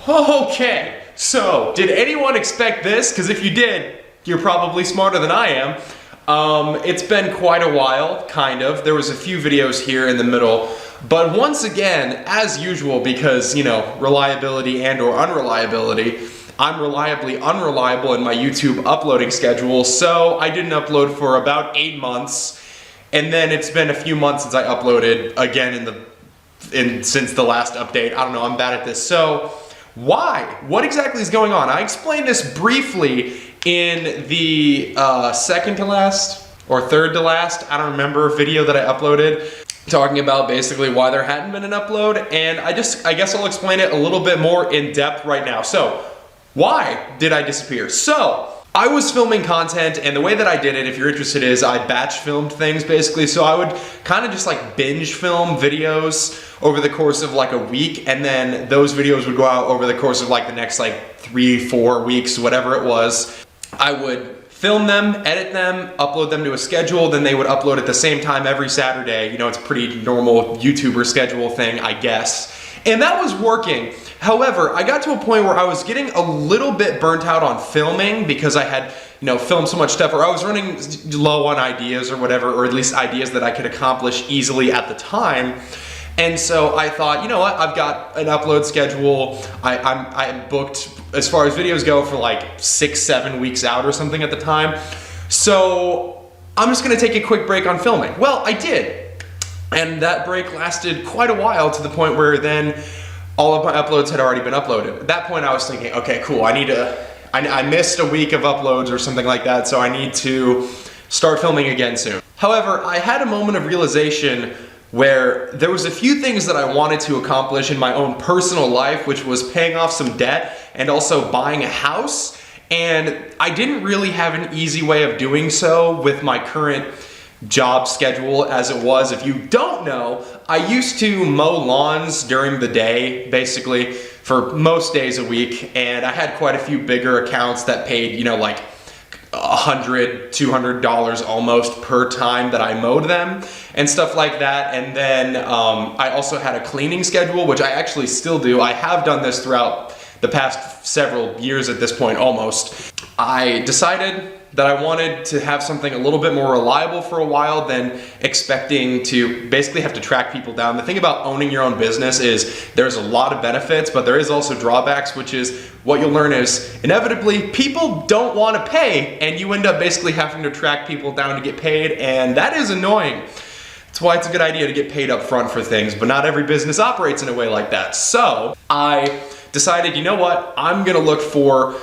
Okay, so did anyone expect this? Because if you did, you're probably smarter than I am. It's been quite a while, kind of. There was a few videos here in the middle, but once again, as usual, because, you know, reliability and or unreliability, I'm reliably unreliable in my YouTube uploading schedule, so I didn't upload for about 8 months, and then it's been a few months since I uploaded again since the last update. I don't know, I'm bad at this. So why? What exactly is going on? I explained this briefly in the second to last or third to last, I don't remember, video that I uploaded talking about basically why there hadn't been an upload, and I guess I'll explain it a little bit more in depth right now. So why did I disappear? So I was filming content, and the way that I did it, if you're interested, is I batch filmed things basically. So I would kind of just like binge film videos over the course of like a week, and then those videos would go out over the course of like the next like 3-4 weeks, whatever it was. I would film them, edit them, upload them to a schedule, then they would upload at the same time every Saturday. You know, it's a pretty normal YouTuber schedule thing, I guess. And that was working. However, I got to a point where I was getting a little bit burnt out on filming because I had, you know, filmed so much stuff, or I was running low on ideas or whatever, or at least ideas that I could accomplish easily at the time. And so I thought, you know what, I've got an upload schedule. I'm booked as far as videos go for like 6-7 weeks out or something at the time. So I'm just gonna take a quick break on filming. Well, I did. And that break lasted quite a while, to the point where then all of my uploads had already been uploaded. At that point I was thinking, okay, cool, I missed a week of uploads or something like that, so I need to start filming again soon. However, I had a moment of realization where there was a few things that I wanted to accomplish in my own personal life, which was paying off some debt and also buying a house. And I didn't really have an easy way of doing so with my current job schedule as it was. If you don't know, I used to mow lawns during the day, basically, for most days a week, and I had quite a few bigger accounts that paid, you know, like $100, $200 almost per time that I mowed them and stuff like that. And then I also had a cleaning schedule, which I actually still do. I have done this throughout the past several years at this point, almost. I decided that I wanted to have something a little bit more reliable for a while than expecting to basically have to track people down. The thing about owning your own business is there's a lot of benefits, but there is also drawbacks, which is what you'll learn is inevitably people don't want to pay, and you end up basically having to track people down to get paid, and that is annoying. That's why it's a good idea to get paid up front for things, but not every business operates in a way like that. So I decided, you know what, I'm gonna look for,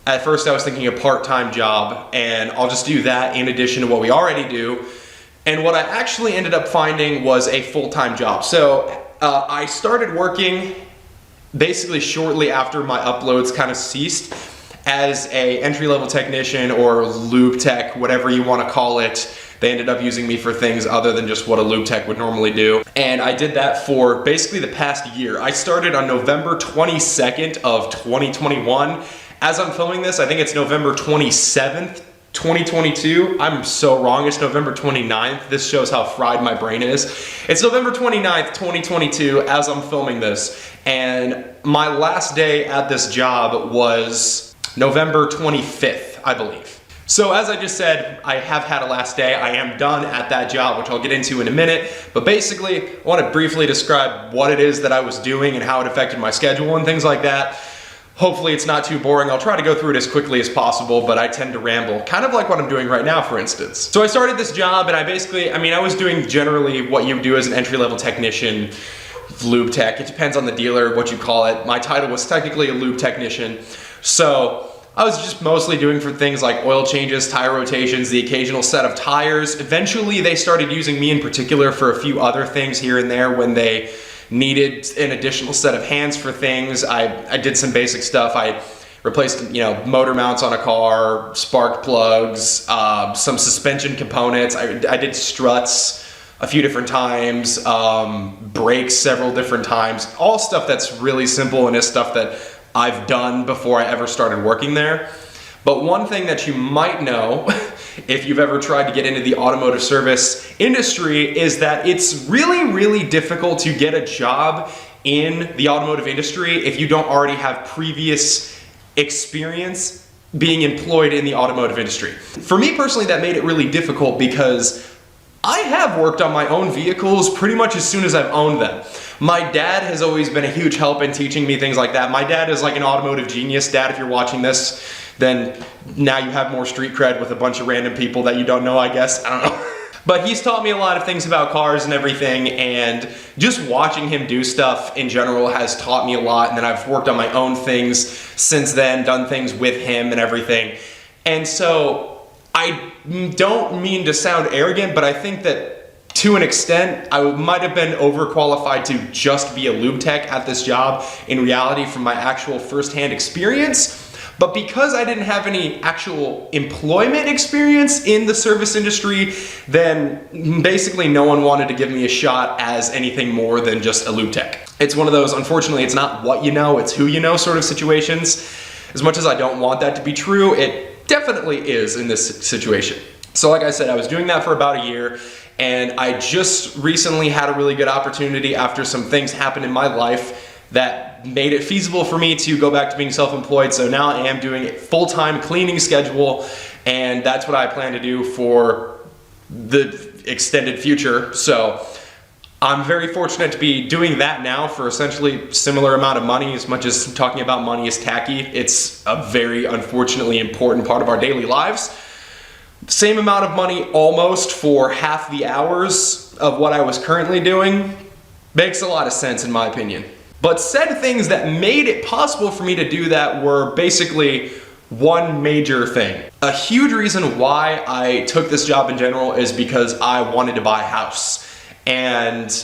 at first I was thinking a part-time job, and I'll just do that in addition to what we already do. And what I actually ended up finding was a full-time job. So I started working basically shortly after my uploads kind of ceased as a entry-level technician or lube tech, whatever you want to call it. They ended up using me for things other than just what a lube tech would normally do. And I did that for basically the past year. I started on November 22nd of 2021. As I'm filming this, I think it's November 27th, 2022. I'm so wrong, it's November 29th. This shows how fried my brain is. It's November 29th, 2022 as I'm filming this. And my last day at this job was November 25th, I believe. So as I just said, I have had a last day. I am done at that job, which I'll get into in a minute. But basically, I want to briefly describe what it is that I was doing and how it affected my schedule and things like that. Hopefully it's not too boring. I'll try to go through it as quickly as possible, but I tend to ramble, kind of like what I'm doing right now, for instance. So I started this job, and I was doing generally what you do as an entry-level technician, lube tech. It depends on the dealer, what you call it. My title was technically a lube technician. So I was just mostly doing for things like oil changes, tire rotations, the occasional set of tires. Eventually they started using me in particular for a few other things here and there when they needed an additional set of hands for things. I did some basic stuff. I replaced, you know, motor mounts on a car, spark plugs, some suspension components. I did struts a few different times, brakes several different times, all stuff that's really simple and is stuff that I've done before I ever started working there. But one thing that you might know if you've ever tried to get into the automotive service industry is that it's really, really difficult to get a job in the automotive industry if you don't already have previous experience being employed in the automotive industry. For me personally, that made it really difficult because I have worked on my own vehicles pretty much as soon as I've owned them. My dad has always been a huge help in teaching me things like that. My dad is like an automotive genius. Dad, if you're watching this, then now you have more street cred with a bunch of random people that you don't know, I guess. I don't know. But he's taught me a lot of things about cars and everything, and just watching him do stuff in general has taught me a lot. And then I've worked on my own things since then, done things with him and everything. And so I don't mean to sound arrogant, but I think that to an extent, I might have been overqualified to just be a lube tech at this job in reality from my actual firsthand experience. But because I didn't have any actual employment experience in the service industry, then basically no one wanted to give me a shot as anything more than just a lube tech. It's one of those, unfortunately, it's not what you know, it's who you know sort of situations. As much as I don't want that to be true, it definitely is in this situation. So like I said, I was doing that for about a year, and I just recently had a really good opportunity after some things happened in my life that made it feasible for me to go back to being self-employed. So now I am doing a full-time cleaning schedule, and that's what I plan to do for the extended future. So I'm very fortunate to be doing that now for essentially similar amount of money. As much as talking about money is tacky, it's a very unfortunately important part of our daily lives. Same amount of money almost for half the hours of what I was currently doing makes a lot of sense in my opinion. But said things that made it possible for me to do that were basically one major thing. A huge reason why I took this job in general is because I wanted to buy a house. And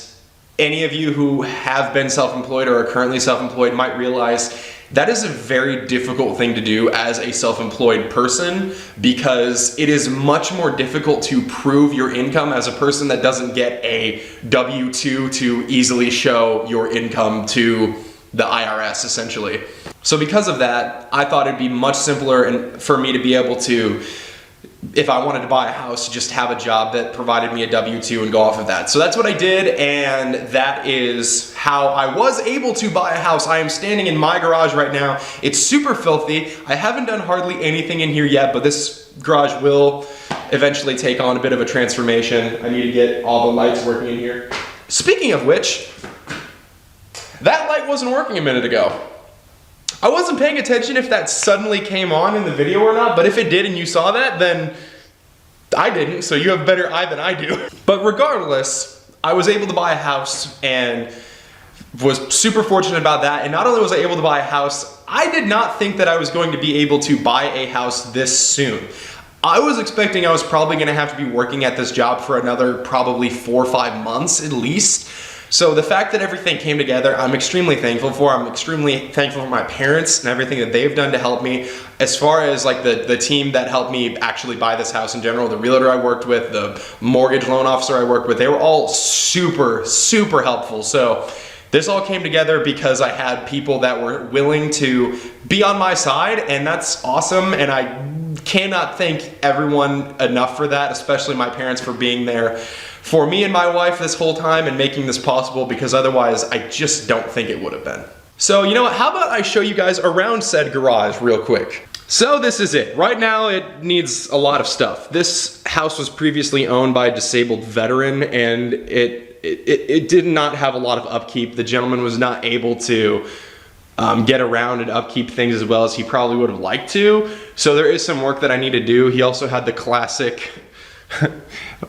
any of you who have been self-employed or are currently self-employed might realize that is a very difficult thing to do as a self-employed person, because it is much more difficult to prove your income as a person that doesn't get a W-2 to easily show your income to the IRS essentially. So because of that, I thought it'd be much simpler and for me to be able to, if I wanted to buy a house, just have a job that provided me a W-2 and go off of that. So that's what I did, and that is how I was able to buy a house. I am standing in my garage right now. It's super filthy. I haven't done hardly anything in here yet, but this garage will eventually take on a bit of a transformation. I need to get all the lights working in here. Speaking of which, that light wasn't working a minute ago. I wasn't paying attention if that suddenly came on in the video or not, but if it did and you saw that, then I didn't, so you have a better eye than I do. But regardless, I was able to buy a house and was super fortunate about that. And not only was I able to buy a house, I did not think that I was going to be able to buy a house this soon. I was expecting I was probably gonna have to be working at this job for another probably 4 or 5 months at least. So the fact that everything came together, I'm extremely thankful for. I'm extremely thankful for my parents and everything that they've done to help me. As far as like the team that helped me actually buy this house in general, the realtor I worked with, the mortgage loan officer I worked with, they were all super, super helpful. So this all came together because I had people that were willing to be on my side, and that's awesome. And I cannot thank everyone enough for that, especially my parents for being there for me and my wife this whole time and making this possible, because otherwise I just don't think it would have been. So you know what, how about I show you guys around said garage real quick. So this is it. Right now it needs a lot of stuff. This house was previously owned by a disabled veteran, and it did not have a lot of upkeep. The gentleman was not able to get around and upkeep things as well as he probably would have liked to. So there is some work that I need to do. He also had the classic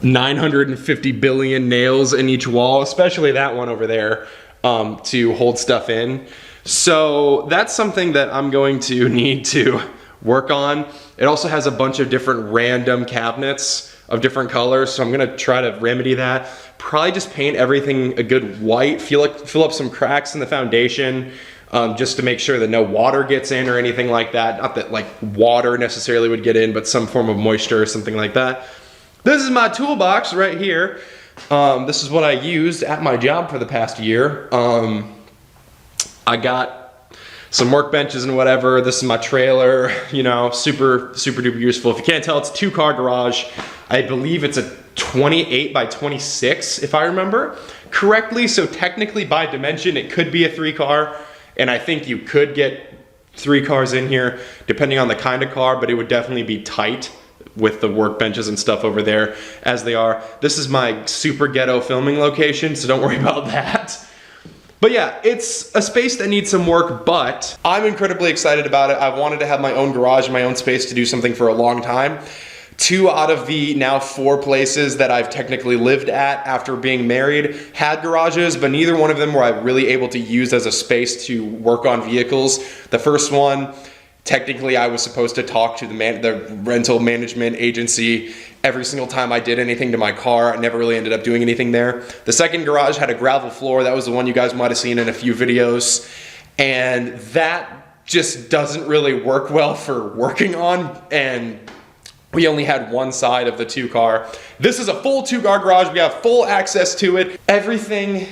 950 billion nails in each wall, especially that one over there, to hold stuff in. So that's something that I'm going to need to work on. It also has a bunch of different random cabinets of different colors, so I'm gonna try to remedy that. Probably just paint everything a good white, fill up some cracks in the foundation, just to make sure that no water gets in or anything like that. Not that like water necessarily would get in, but some form of moisture or something like that. This is my toolbox right here. This is what I used at my job for the past year. I got some workbenches and whatever. This is my trailer, you know, super, super duper useful. If you can't tell, it's a 2-car garage. I believe it's a 28 by 26, if I remember correctly. So technically by dimension, it could be a 3-car, and I think you could get 3 cars in here depending on the kind of car, but it would definitely be tight with the workbenches and stuff over there as they are. This is my super ghetto filming location, so don't worry about that. But yeah, it's a space that needs some work, but I'm incredibly excited about it. I've wanted to have my own garage, my own space to do something for a long time. 2 out of the now 4 places that I've technically lived at after being married had garages, but neither one of them were I really able to use as a space to work on vehicles. The first one, technically I was supposed to talk to the rental management agency every single time I did anything to my car. I never really ended up doing anything there. The second garage had a gravel floor. That was the one you guys might have seen in a few videos. And that just doesn't really work well for working on. And we only had one side of the 2-car. This is a full 2-car garage. We have full access to it. Everything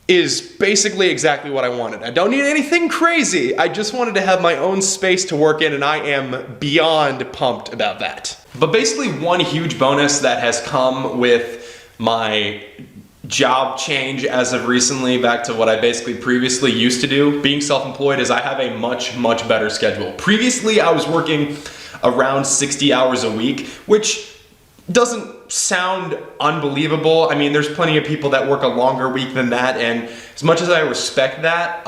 is basically exactly what I wanted. I don't need anything crazy. I just wanted to have my own space to work in, and I am beyond pumped about that. But basically one huge bonus that has come with my job change as of recently back to what I basically previously used to do, being self-employed, is I have a much better schedule. Previously I was working around 60 hours a week, which doesn't sound unbelievable. I mean, there's plenty of people that work a longer week than that, and as much as I respect that,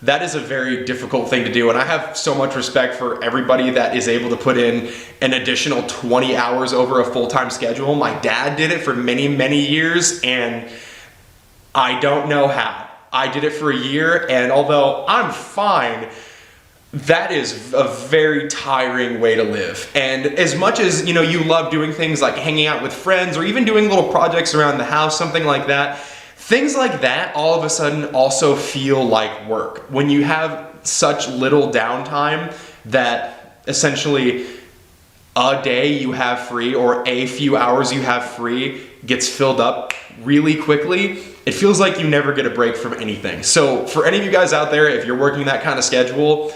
that is a very difficult thing to do, and I have so much respect for everybody that is able to put in an additional 20 hours over a full-time schedule. My dad did it for many years, and I don't know how. I did it for a year, and although I'm fine, that is a very tiring way to live. And as much as, you know, you love doing things like hanging out with friends or even doing little projects around the house, something like that, things like that all of a sudden also feel like work. When you have such little downtime that essentially a day you have free or a few hours you have free gets filled up really quickly, it feels like you never get a break from anything. So for any of you guys out there, if you're working that kind of schedule,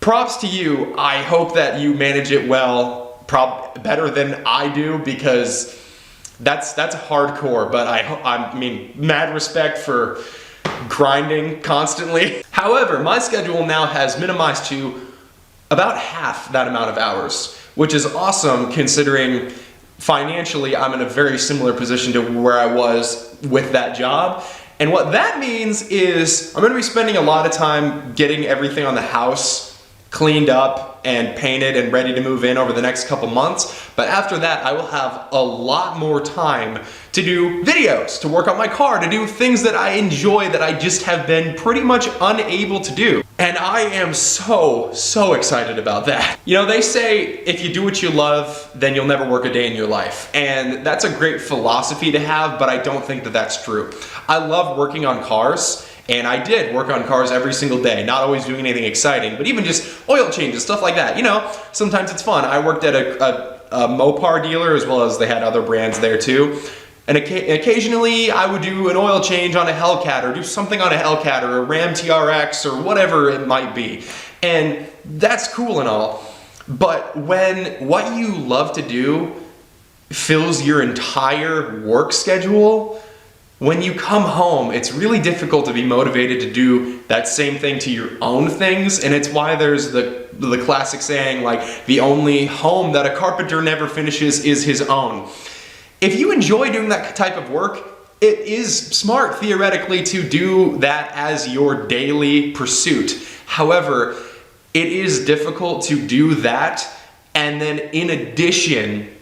props to you. I hope that you manage it well, better than I do, because that's hardcore, but I mean, mad respect for grinding constantly. However, my schedule now has minimized to about half that amount of hours, which is awesome considering financially I'm in a very similar position to where I was with that job. And what that means is I'm gonna be spending a lot of time getting everything on the house cleaned up and painted and ready to move in over the next couple months. But after that, I will have a lot more time to do videos, to work on my car, to do things that I enjoy that I just have been pretty much unable to do. And I am so excited about that. You know, they say if you do what you love, then you'll never work a day in your life. And that's a great philosophy to have, but I don't think that that's true. I love working on cars. And I did work on cars every single day, not always doing anything exciting, but even just oil changes, stuff like that. You know, sometimes it's fun. I worked at a Mopar dealer, as well as they had other brands there too. And occasionally I would do an oil change on a Hellcat, or do something on a Hellcat or a Ram TRX or whatever it might be. And that's cool and all. But when what you love to do fills your entire work schedule, when you come home, it's really difficult to be motivated to do that same thing to your own things. And it's why there's the classic saying, like, the only home that a carpenter never finishes is his own. If you enjoy doing that type of work, it is smart theoretically to do that as your daily pursuit. However, it is difficult to do that and then in addition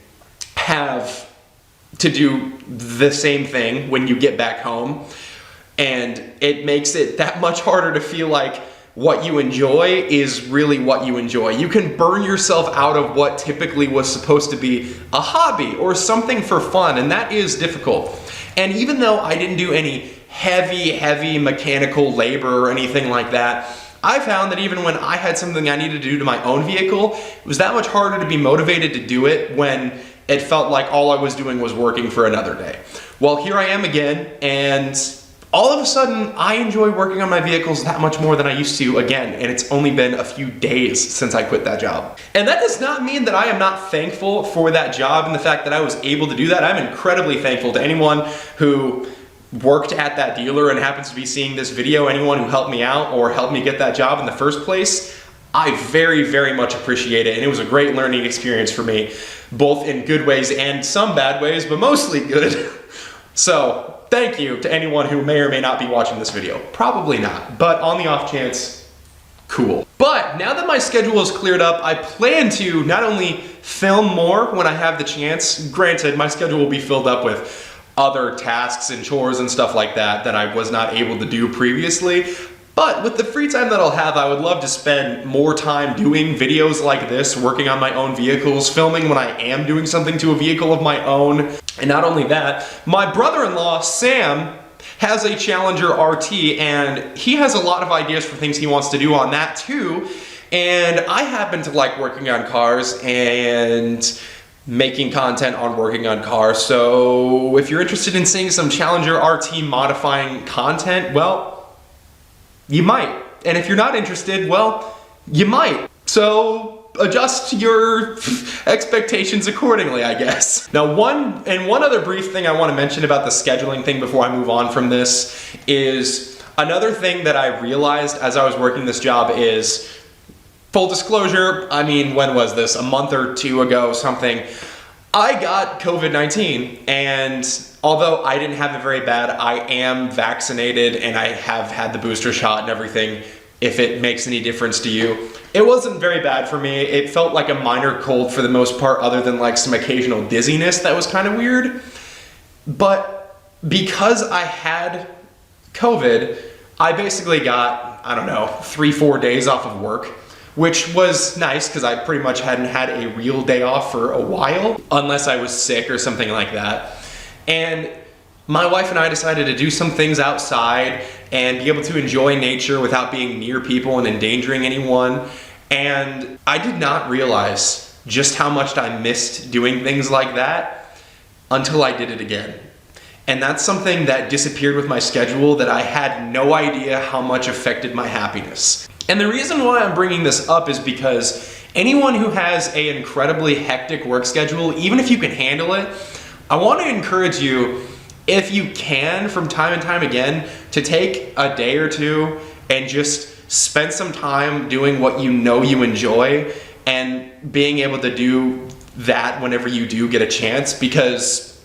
have to do the same thing when you get back home, and it makes it that much harder to feel like what you enjoy is really what you enjoy. You can burn yourself out of what typically was supposed to be a hobby or something for fun, and that is difficult. And even though I didn't do any heavy mechanical labor or anything like that, I found that even when I had something I needed to do to my own vehicle, it was that much harder to be motivated to do it when it felt like all I was doing was working for another day. Well, here I am again, and all of a sudden I enjoy working on my vehicles that much more than I used to again, and it's only been a few days since I quit that job. And that does not mean that I am not thankful for that job and the fact that I was able to do that. I'm incredibly thankful to anyone who worked at that dealer and happens to be seeing this video, anyone who helped me out or helped me get that job in the first place. I very, very much appreciate it, and it was a great learning experience for me, both in good ways and some bad ways, but mostly good. So, thank you to anyone who may or may not be watching this video. Probably not, but on the off chance, cool. But now that my schedule is cleared up, I plan to not only film more when I have the chance, granted my schedule will be filled up with other tasks and chores and stuff like that that I was not able to do previously, but with the free time that I'll have, I would love to spend more time doing videos like this, working on my own vehicles, filming when I am doing something to a vehicle of my own. And not only that, my brother-in-law, Sam, has a Challenger RT, and he has a lot of ideas for things he wants to do on that too. And I happen to like working on cars and making content on working on cars. So if you're interested in seeing some Challenger RT modifying content, well, you might. And if you're not interested, well, you might. So adjust your expectations accordingly, I guess. Now, one other brief thing I want to mention about the scheduling thing before I move on from this is another thing that I realized as I was working this job is, full disclosure, I mean, when was this? A month or two ago, something. I got COVID-19, and although I didn't have it very bad, I am vaccinated and I have had the booster shot and everything, if it makes any difference to you. It wasn't very bad for me. It felt like a minor cold for the most part, other than like some occasional dizziness that was kind of weird. But because I had COVID, I basically got, I don't know, 3-4 days off of work, which was nice because I pretty much hadn't had a real day off for a while, unless I was sick or something like that. And my wife and I decided to do some things outside and be able to enjoy nature without being near people and endangering anyone. And I did not realize just how much I missed doing things like that until I did it again. And that's something that disappeared with my schedule that I had no idea how much affected my happiness. And the reason why I'm bringing this up is because anyone who has an incredibly hectic work schedule, even if you can handle it, I want to encourage you, if you can, from time and time again, to take a day or two and just spend some time doing what you know you enjoy and being able to do that whenever you do get a chance, because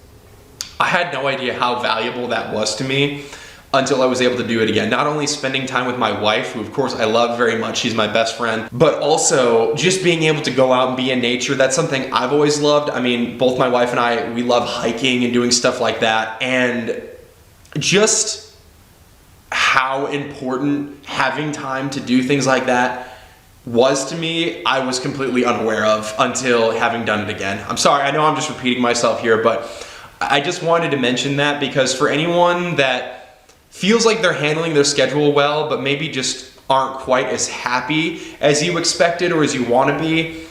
I had no idea how valuable that was to me until I was able to do it again. Not only spending time with my wife, who of course I love very much, she's my best friend, but also just being able to go out and be in nature. That's something I've always loved. I mean, both my wife and I, we love hiking and doing stuff like that. And just how important having time to do things like that was to me, I was completely unaware of until having done it again. I'm sorry, I know I'm just repeating myself here, but I just wanted to mention that because for anyone that feels like they're handling their schedule well, but maybe just aren't quite as happy as you expected or as you want to be,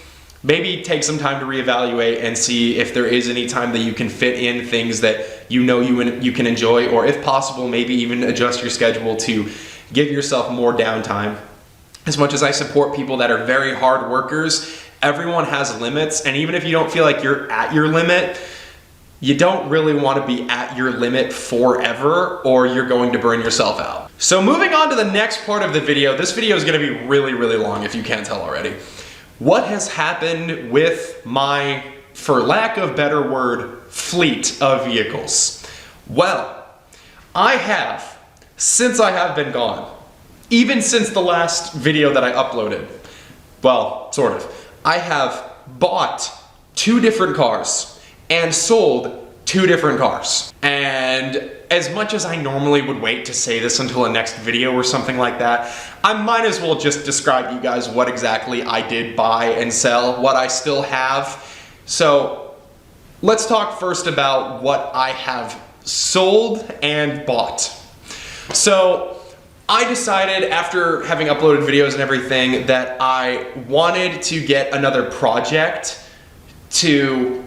maybe take some time to reevaluate and see if there is any time that you can fit in things that you know you can enjoy, or if possible, maybe even adjust your schedule to give yourself more downtime. As much as I support people that are very hard workers, everyone has limits, and even if you don't feel like you're at your limit, you don't really want to be at your limit forever, or you're going to burn yourself out. So moving on to the next part of the video, this video is going to be really, really long if you can't tell already. What has happened with my, for lack of better word, fleet of vehicles? Well, I have, since I have been gone, even since the last video that I uploaded, well, sort of, I have bought 2 different cars and sold 2 different cars. And as much as I normally would wait to say this until a next video or something like that, I might as well just describe to you guys what exactly I did buy and sell, what I still have. So let's talk first about what I have sold and bought. So I decided, after having uploaded videos and everything, that I wanted to get another project to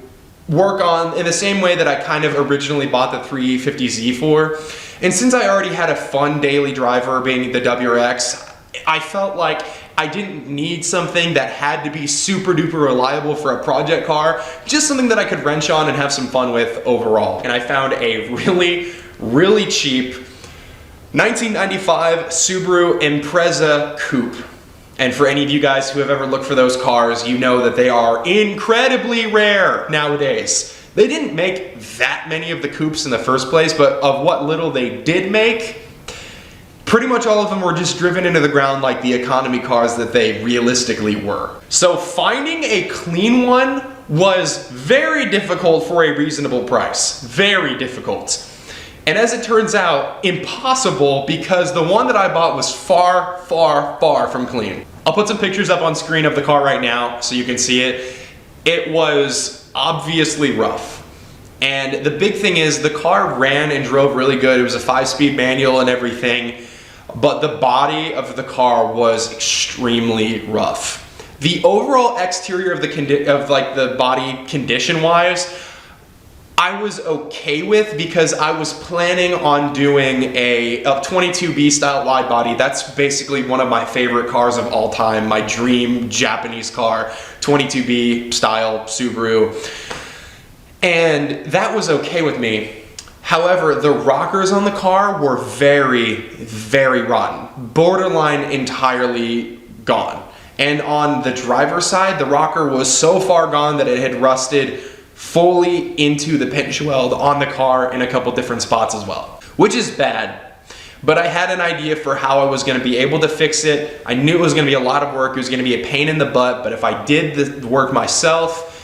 work on in the same way that I kind of originally bought the 350Z for. And since I already had a fun daily driver being the WRX, I felt like I didn't need something that had to be super duper reliable for a project car, just something that I could wrench on and have some fun with overall. And I found a really cheap 1995 Subaru Impreza Coupe. And for any of you guys who have ever looked for those cars, you know that they are incredibly rare nowadays. They didn't make that many of the coupes in the first place, but of what little they did make, pretty much all of them were just driven into the ground like the economy cars that they realistically were. So finding a clean one was very difficult for a reasonable price. Very difficult. And as it turns out, impossible, because the one that I bought was far from clean. I'll put some pictures up on screen of the car right now so you can see it. It was obviously rough. And the big thing is the car ran and drove really good. It was a 5-speed manual and everything, but the body of the car was extremely rough. The overall exterior of the body condition wise, I was okay with, because I was planning on doing a 22B style wide body. That's basically one of my favorite cars of all time. My dream Japanese car, 22B style Subaru. And that was okay with me. However, the rockers on the car were very rotten. Borderline entirely gone. And on the driver's side, the rocker was so far gone that it had rusted fully into the pinch weld on the car in a couple different spots as well, which is bad. But I had an idea for how I was going to be able to fix it. I knew it was going to be a lot of work. It was going to be a pain in the butt, but if I did the work myself,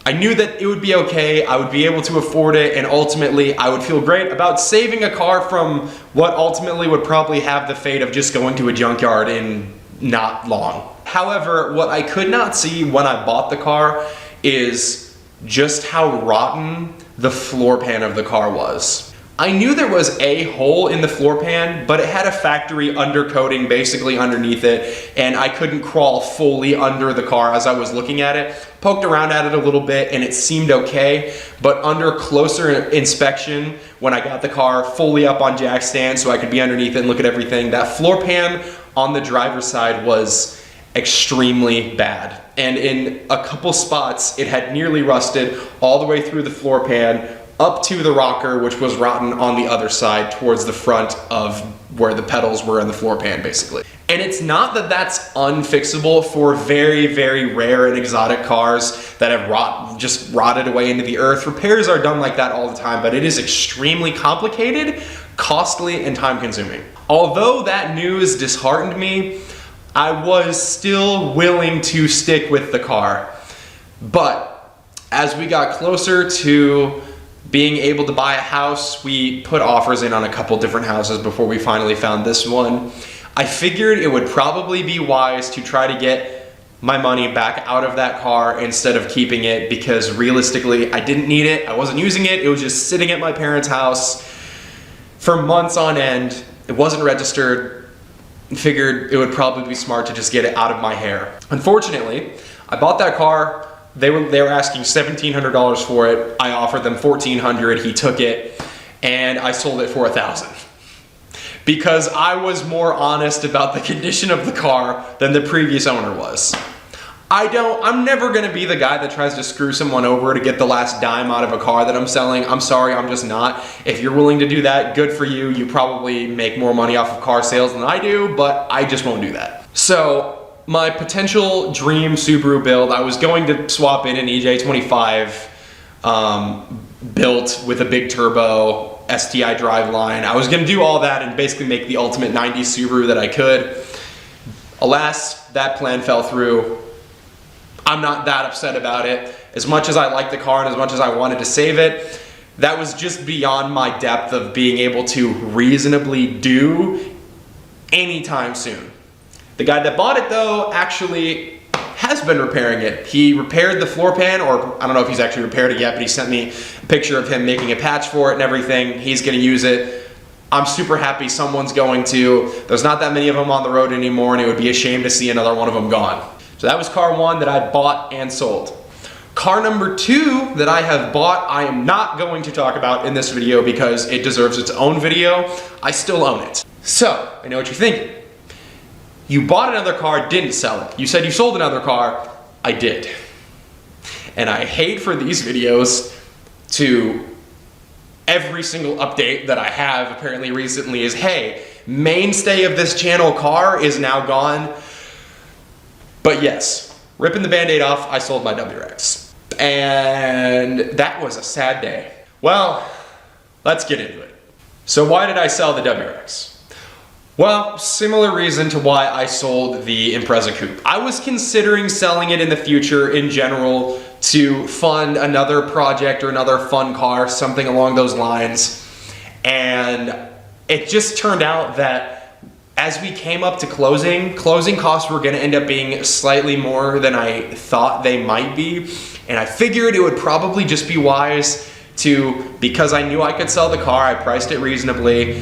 I knew that it would be okay. I would be able to afford it, and ultimately I would feel great about saving a car from what ultimately would probably have the fate of just going to a junkyard in not long. However, what I could not see when I bought the car is just how rotten the floor pan of the car was. I knew there was a hole in the floor pan, but it had a factory undercoating basically underneath it, and I couldn't crawl fully under the car as I was looking at it. Poked around at it a little bit and it seemed okay, but under closer inspection, when I got the car fully up on jack stand so I could be underneath it and look at everything, that floor pan on the driver's side was extremely bad. And in a couple spots, it had nearly rusted all the way through the floor pan up to the rocker, which was rotten on the other side towards the front of where the pedals were in the floor pan, basically. And it's not that that's unfixable for very rare and exotic cars that have just rotted away into the earth. Repairs are done like that all the time, but it is extremely complicated, costly, and time consuming. Although that news disheartened me, I was still willing to stick with the car. But as we got closer to being able to buy a house, we put offers in on a couple different houses before we finally found this one. I figured it would probably be wise to try to get my money back out of that car instead of keeping it, because realistically, I didn't need it. I wasn't using it. It was just sitting at my parents' house for months on end. It wasn't registered. Figured it would probably be smart to just get it out of my hair. Unfortunately, I bought that car. They were asking $1,700 for it. I offered them $1,400. He took it, and I sold it for $1,000 because I was more honest about the condition of the car than the previous owner was. I'm never gonna be the guy that tries to screw someone over to get the last dime out of a car that I'm selling. I'm sorry, I'm just not. If you're willing to do that, good for you. You probably make more money off of car sales than I do, but I just won't do that. So my potential dream Subaru build, I was going to swap in an EJ25 built with a big turbo, STI driveline. I was gonna do all that and basically make the ultimate 90s Subaru that I could. Alas, that plan fell through. I'm not that upset about it. As much as I like the car and as much as I wanted to save it, that was just beyond my depth of being able to reasonably do anytime soon. The guy that bought it though actually has been repairing it. He repaired the floor pan, or I don't know if he's actually repaired it yet, but he sent me a picture of him making a patch for it and everything. He's gonna use it. I'm super happy someone's going to. There's not that many of them on the road anymore, and it would be a shame to see another one of them gone. So that was car one that I bought and sold. Car number 2 that I have bought, I am not going to talk about in this video because it deserves its own video. I still own it. So, I know what you're thinking. You bought another car, didn't sell it. You said you sold another car, I did. And I hate for these videos to, every single update that I have apparently recently is, hey, mainstay of this channel car is now gone. But yes, ripping the Band-Aid off, I sold my WRX. And that was a sad day. Well, let's get into it. So why did I sell the WRX? Well, similar reason to why I sold the Impreza Coupe. I was considering selling it in the future in general to fund another project or another fun car, something along those lines. And it just turned out that as we came up to closing costs were gonna end up being slightly more than I thought they might be. And I figured it would probably just be wise to, because I knew I could sell the car, I priced it reasonably,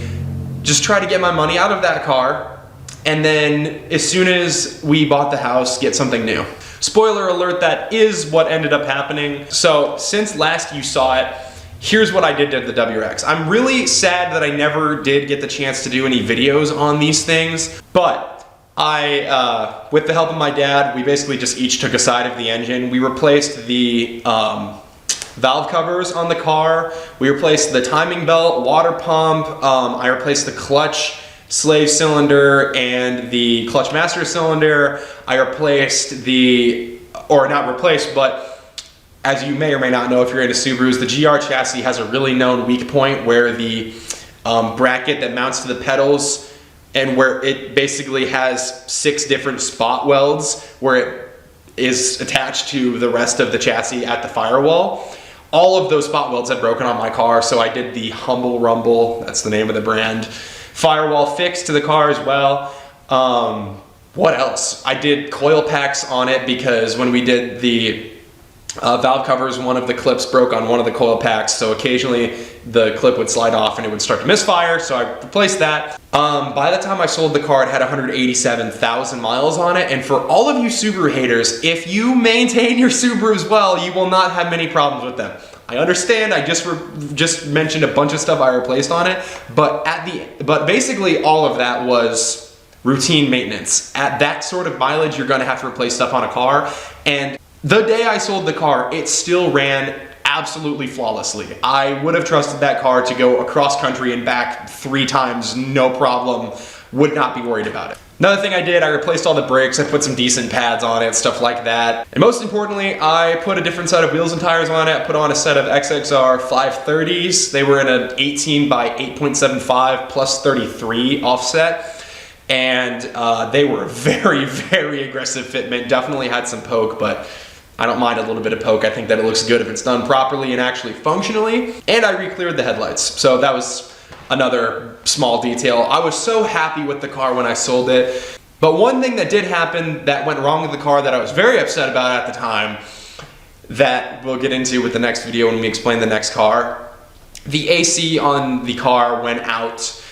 just try to get my money out of that car, and then as soon as we bought the house, get something new. Spoiler alert, that is what ended up happening. So since last you saw it, here's what I did to the WRX. I'm really sad that I never did get the chance to do any videos on these things, but I, with the help of my dad, we basically just each took a side of the engine. We replaced the valve covers on the car. We replaced the timing belt, water pump. I replaced the clutch slave cylinder and the clutch master cylinder. I replaced the, or not replaced, but as you may or may not know if you're into Subarus, the GR chassis has a really known weak point where the bracket that mounts to the pedals and where it basically has 6 different spot welds where it is attached to the rest of the chassis at the firewall. All of those spot welds had broken on my car, so I did the Humble Rumble, that's the name of the brand, firewall fix to the car as well. What else? I did coil packs on it because when we did the valve covers, one of the clips broke on one of the coil packs, so occasionally the clip would slide off and it would start to misfire, so I replaced that. By the time I sold the car, it had 187,000 miles on it, and for all of you Subaru haters, if you maintain your Subarus well, you will not have many problems with them. I understand, I just mentioned a bunch of stuff I replaced on it, but basically all of that was routine maintenance. At that sort of mileage, you're gonna have to replace stuff on a car, and the day I sold the car, it still ran absolutely flawlessly. I would have trusted that car to go across country and back 3 times, no problem, would not be worried about it. Another thing I did, I replaced all the brakes, I put some decent pads on it, stuff like that. And most importantly, I put a different set of wheels and tires on it. I put on a set of XXR 530s. They were in an 18 by 8.75 plus 33 offset. And they were very, very aggressive fitment. Definitely had some poke, but I don't mind a little bit of poke. I think that it looks good if it's done properly and actually functionally. And I re-cleared the headlights. So that was another small detail. I was so happy with the car when I sold it. But one thing that did happen that went wrong with the car that I was very upset about at the time, that we'll get into with the next video when we explain the next car. The AC on the car went out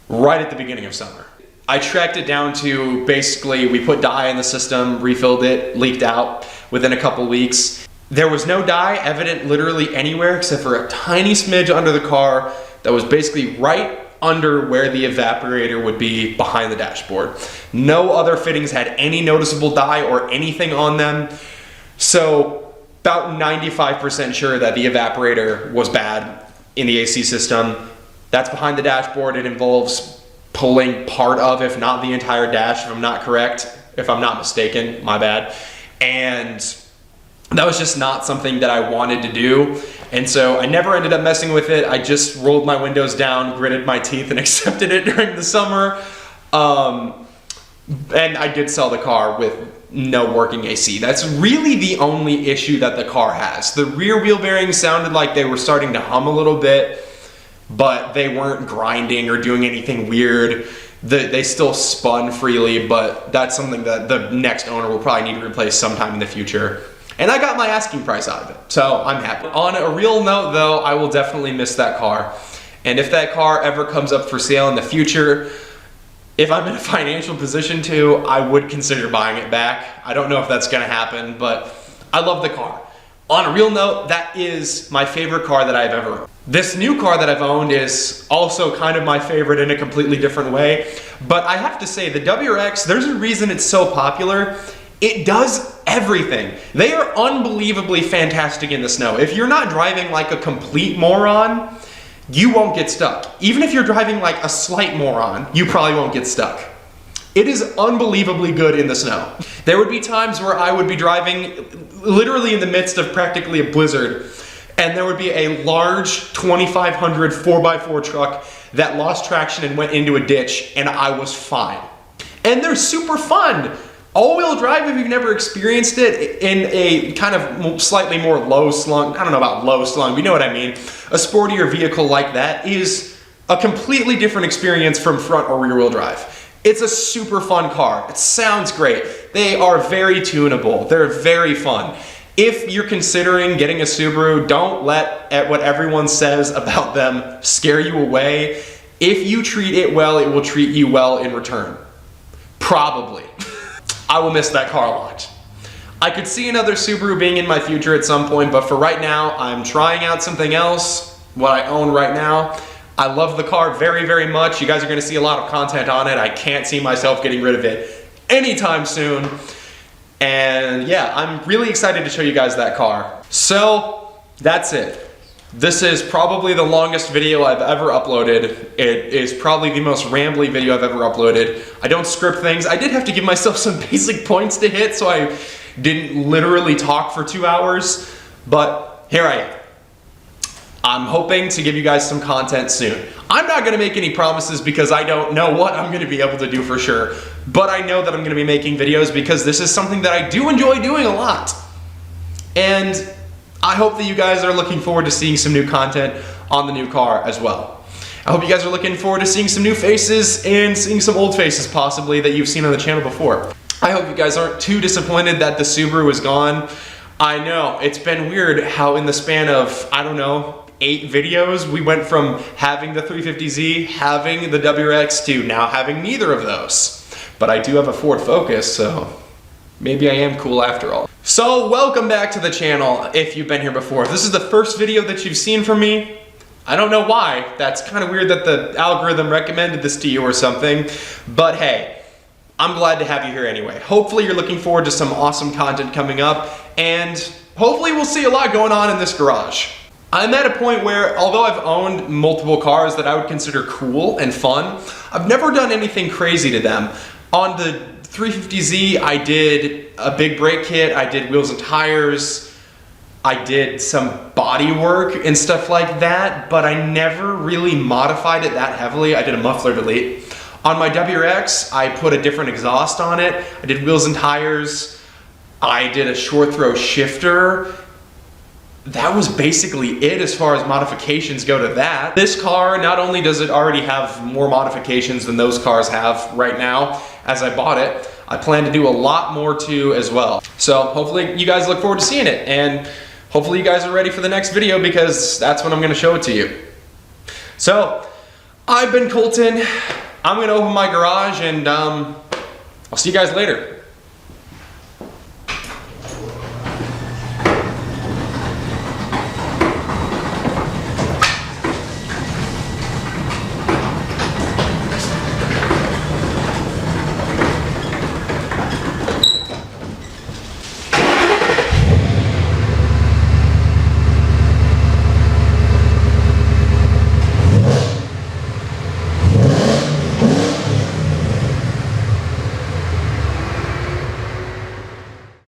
right at the beginning of summer. I tracked it down to basically, we put dye in the system, refilled it, leaked out within a couple weeks. There was no dye evident literally anywhere except for a tiny smidge under the car that was basically right under where the evaporator would be behind the dashboard. No other fittings had any noticeable dye or anything on them. So about 95% sure that the evaporator was bad in the AC system. That's behind the dashboard. It involves pulling part of, if not the entire dash, if I'm not mistaken, my bad. And that was just not something that I wanted to do. And so I never ended up messing with it. I just rolled my windows down, gritted my teeth, and accepted it during the summer. And I did sell the car with no working AC. That's really the only issue that the car has. The rear wheel bearings sounded like they were starting to hum a little bit, but they weren't grinding or doing anything weird. They still spun freely, but that's something that the next owner will probably need to replace sometime in the future. And I got my asking price out of it, so I'm happy. On a real note though, I will definitely miss that car. And if that car ever comes up for sale in the future, if I'm in a financial position to, I would consider buying it back. I don't know if that's gonna happen, but I love the car. On a real note, that is my favorite car that I've ever owned. This new car that I've owned is also kind of my favorite in a completely different way. But I have to say, the WRX, there's a reason it's so popular. It does everything. They are unbelievably fantastic in the snow. If you're not driving like a complete moron, you won't get stuck. Even if you're driving like a slight moron, you probably won't get stuck. It is unbelievably good in the snow. There would be times where I would be driving literally in the midst of practically a blizzard, and there would be a large 2500 4x4 truck that lost traction and went into a ditch, and I was fine. And they're super fun. All-wheel drive, if you've never experienced it, in a kind of slightly more low-slung, I don't know about low-slung, but you know what I mean, a sportier vehicle like that is a completely different experience from front or rear-wheel drive. It's a super fun car. It sounds great. They are very tunable. They're very fun. If you're considering getting a Subaru, don't let what everyone says about them scare you away. If you treat it well, it will treat you well in return. Probably. I will miss that car a lot. I could see another Subaru being in my future at some point, but for right now, I'm trying out something else, what I own right now. I love the car very, very much. You guys are gonna see a lot of content on it. I can't see myself getting rid of it anytime soon. And yeah, I'm really excited to show you guys that car. So that's it. This is probably the longest video I've ever uploaded. It is probably the most rambly video I've ever uploaded. I don't script things. I did have to give myself some basic points to hit, so I didn't literally talk for 2 hours, but here I am. I'm hoping to give you guys some content soon. I'm not gonna make any promises because I don't know what I'm gonna be able to do for sure, but I know that I'm gonna be making videos because this is something that I do enjoy doing a lot. And I hope that you guys are looking forward to seeing some new content on the new car as well. I hope you guys are looking forward to seeing some new faces and seeing some old faces possibly that you've seen on the channel before. I hope you guys aren't too disappointed that the Subaru is gone. I know, it's been weird how in the span of, I don't know, 8 videos, we went from having the 350Z, having the WRX to now having neither of those. But I do have a Ford Focus, so maybe I am cool after all. So welcome back to the channel if you've been here before. If this is the first video that you've seen from me, I don't know why. That's kind of weird that the algorithm recommended this to you or something, but hey, I'm glad to have you here anyway. Hopefully you're looking forward to some awesome content coming up, and hopefully we'll see a lot going on in this garage. I'm at a point where, although I've owned multiple cars that I would consider cool and fun, I've never done anything crazy to them. On the 350Z, I did a big brake kit, I did wheels and tires, I did some body work and stuff like that, but I never really modified it that heavily. I did a muffler delete. On my WRX, I put a different exhaust on it, I did wheels and tires, I did a short throw shifter. That was basically it as far as modifications go to that. This car, not only does it already have more modifications than those cars have right now as I bought it, I plan to do a lot more too as well. So hopefully you guys look forward to seeing it, and hopefully you guys are ready for the next video because that's when I'm gonna show it to you. So, I've been Colton. I'm gonna open my garage and I'll see you guys later.